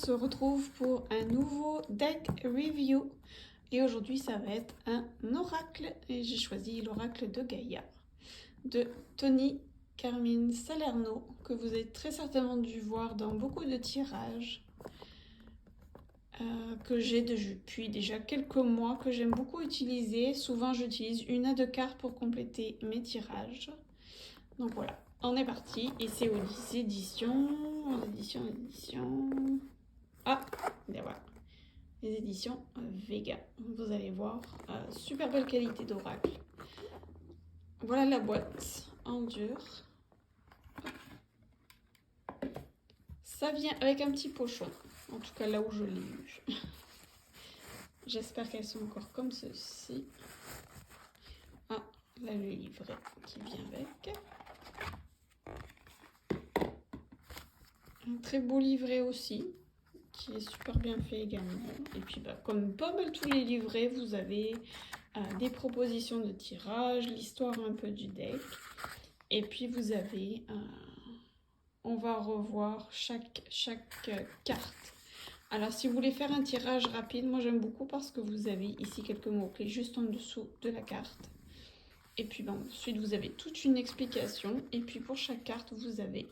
se retrouve pour un nouveau deck review. Et aujourd'hui, ça va être un oracle. Et j'ai choisi l'oracle de Gaïa, de Tony Carmine Salerno, que vous avez très certainement dû voir dans beaucoup de tirages. Que j'ai depuis déjà quelques mois, que j'aime beaucoup utiliser. Souvent, j'utilise 1 à 2 cartes pour compléter mes tirages. Donc voilà, on est parti. Et c'est aux éditions... Ah, et voilà. Les éditions Vega. Vous allez voir, super belle qualité d'oracle. Voilà la boîte en dur. Ça vient avec un petit pochon. En tout cas, là où je l'ai eu. J'espère qu'elles sont encore comme ceci. Ah, là le livret qui vient avec. Un très beau livret aussi, qui est super bien fait également. Et puis, comme pas mal tous les livrets, vous avez des propositions de tirage, l'histoire un peu du deck. Et puis, vous avez... on va revoir chaque carte. Alors, si vous voulez faire un tirage rapide, moi j'aime beaucoup parce que vous avez ici quelques mots-clés juste en dessous de la carte. Et puis, ensuite, vous avez toute une explication. Et puis, pour chaque carte, vous avez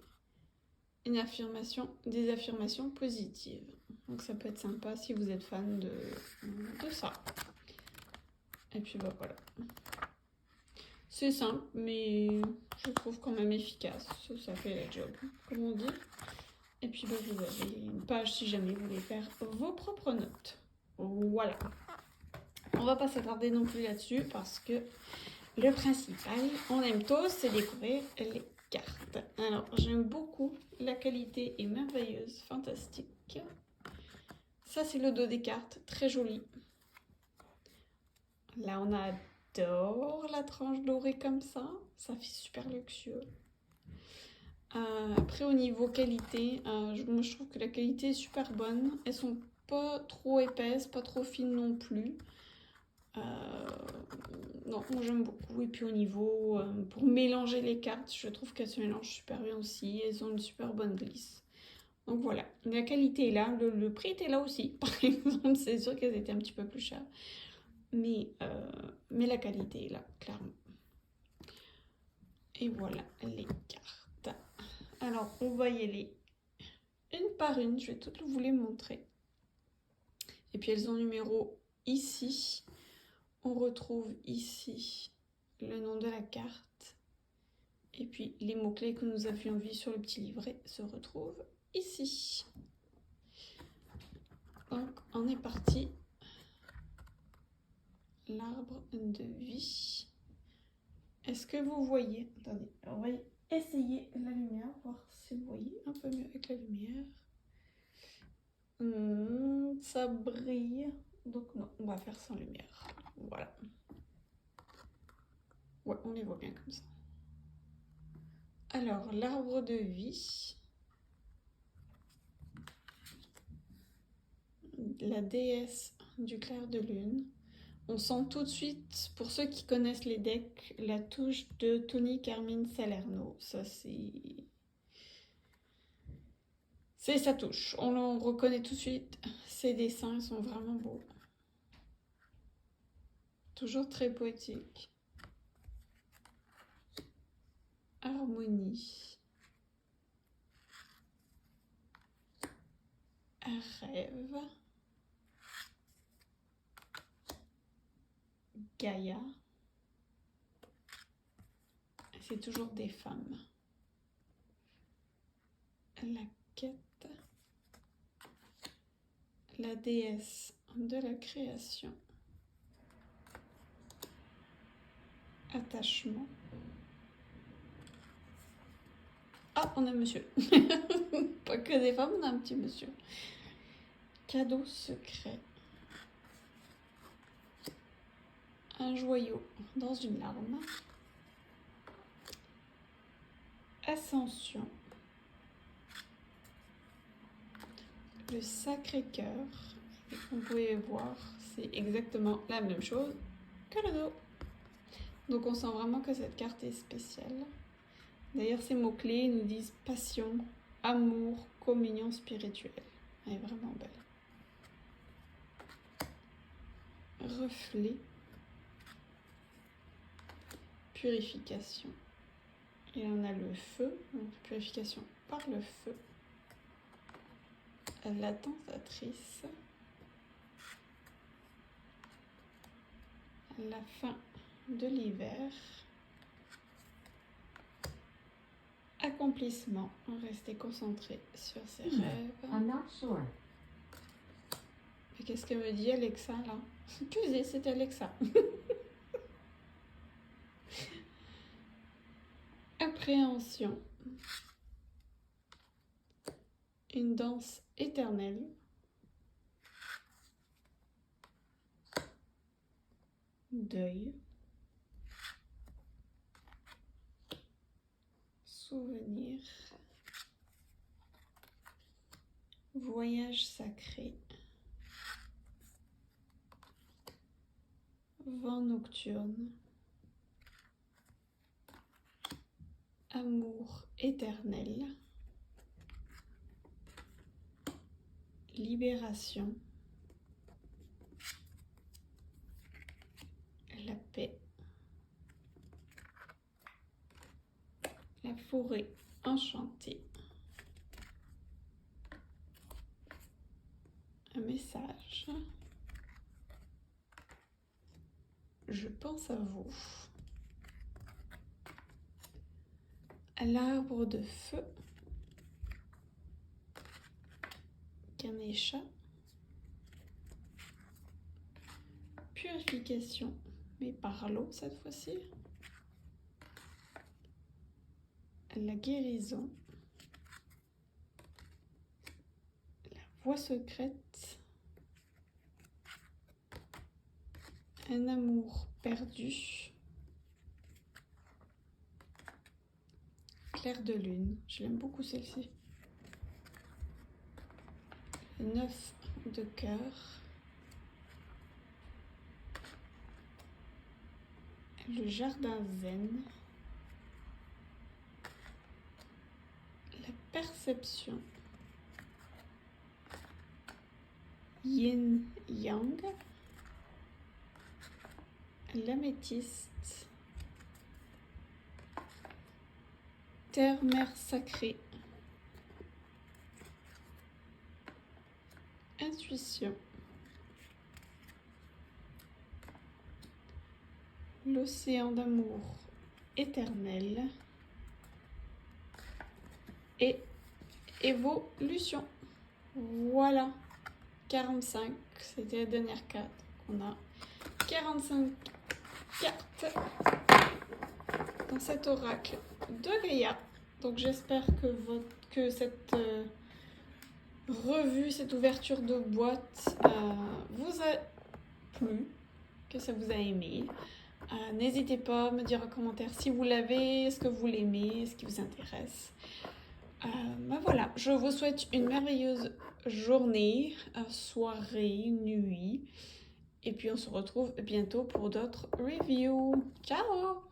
une affirmation, des affirmations positives. Donc, ça peut être sympa si vous êtes fan de ça. Et puis, voilà. C'est simple, mais je trouve quand même efficace. Ça fait la job, comme on dit. Et puis, vous avez une page si jamais vous voulez faire vos propres notes. Voilà. On va pas s'attarder non plus là-dessus parce que le principal, on aime tous, c'est découvrir les cartes. Alors, j'aime beaucoup. La qualité est merveilleuse, fantastique. Ça, c'est le dos des cartes, très joli. Là, on adore la tranche dorée comme ça. Ça fait super luxueux. Après, au niveau qualité, moi, je trouve que la qualité est super bonne. Elles sont pas trop épaisses, pas trop fines non plus. Non, moi j'aime beaucoup. Et puis au niveau, pour mélanger les cartes, je trouve qu'elles se mélangent super bien aussi. Elles ont une super bonne glisse. Donc voilà, la qualité est là. Le prix était là aussi. Par exemple, c'est sûr qu'elles étaient un petit peu plus chères. Mais la qualité est là, clairement. Et voilà les cartes. Alors, on va y aller une par une. Je vais toutes vous les montrer. Et puis elles ont numéro ici. On retrouve ici le nom de la carte. Et puis les mots-clés que nous avions vus sur le petit livret se retrouvent ici. Donc on est parti. L'arbre de vie. Est-ce que vous voyez? Attendez, on va essayer la lumière, voir si vous voyez un peu mieux avec la lumière. Ça brille. Donc non, on va faire sans lumière. Voilà. Ouais, on les voit bien comme ça. Alors, l'arbre de vie. La déesse du clair de lune. On sent tout de suite, pour ceux qui connaissent les decks, la touche de Tony Carmine Salerno. Ça, c'est sa touche. On reconnaît tout de suite. Ses dessins sont vraiment beaux. Toujours très poétique. Harmonie. Rêve. Gaïa. C'est toujours des femmes. La quête. La déesse de la création. Attachement. Ah, on a monsieur. Pas que des femmes, on a un petit monsieur. Cadeau secret. Un joyau dans une larme. Ascension. Le Sacré-Cœur. Vous pouvez voir, c'est exactement la même chose que le dos. Donc on sent vraiment que cette carte est spéciale. D'ailleurs, ces mots-clés nous disent passion, amour, communion spirituelle. Elle est vraiment belle. Reflet. Purification. Et on a le feu, donc purification par le feu. La tentatrice. La fin de l'hiver. Accomplissement. Rester concentré sur ses rêves. I'm not sure. Mais qu'est-ce qu'elle me dit, Alexa, là? Que c'est, c'est Alexa. Appréhension. Une danse éternelle. Deuil. Souvenir. Voyage sacré. Vent nocturne. Amour éternel. Libération. La paix. La forêt enchantée. Un message. Je pense à vous. L'arbre de feu. Ganesha. Purification, mais par l'eau cette fois-ci. La guérison. La voie secrète. Un amour perdu. Clair de lune. Je l'aime beaucoup celle-ci. 9 de cœur. Le jardin zen. La perception. Yin yang. L'améthyste. Terre-mère sacrée. Intuition. L'océan d'amour éternel. Et évolution. Voilà. 45. C'était la dernière carte. On a 45 cartes dans cet oracle de Gaïa. Donc j'espère que cette revue, cette ouverture de boîte vous a plu, que ça vous a aimé. N'hésitez pas à me dire en commentaire si vous l'avez, est-ce que vous l'aimez, est-ce qui vous intéresse. Voilà, je vous souhaite une merveilleuse journée, soirée, nuit. Et puis on se retrouve bientôt pour d'autres reviews. Ciao!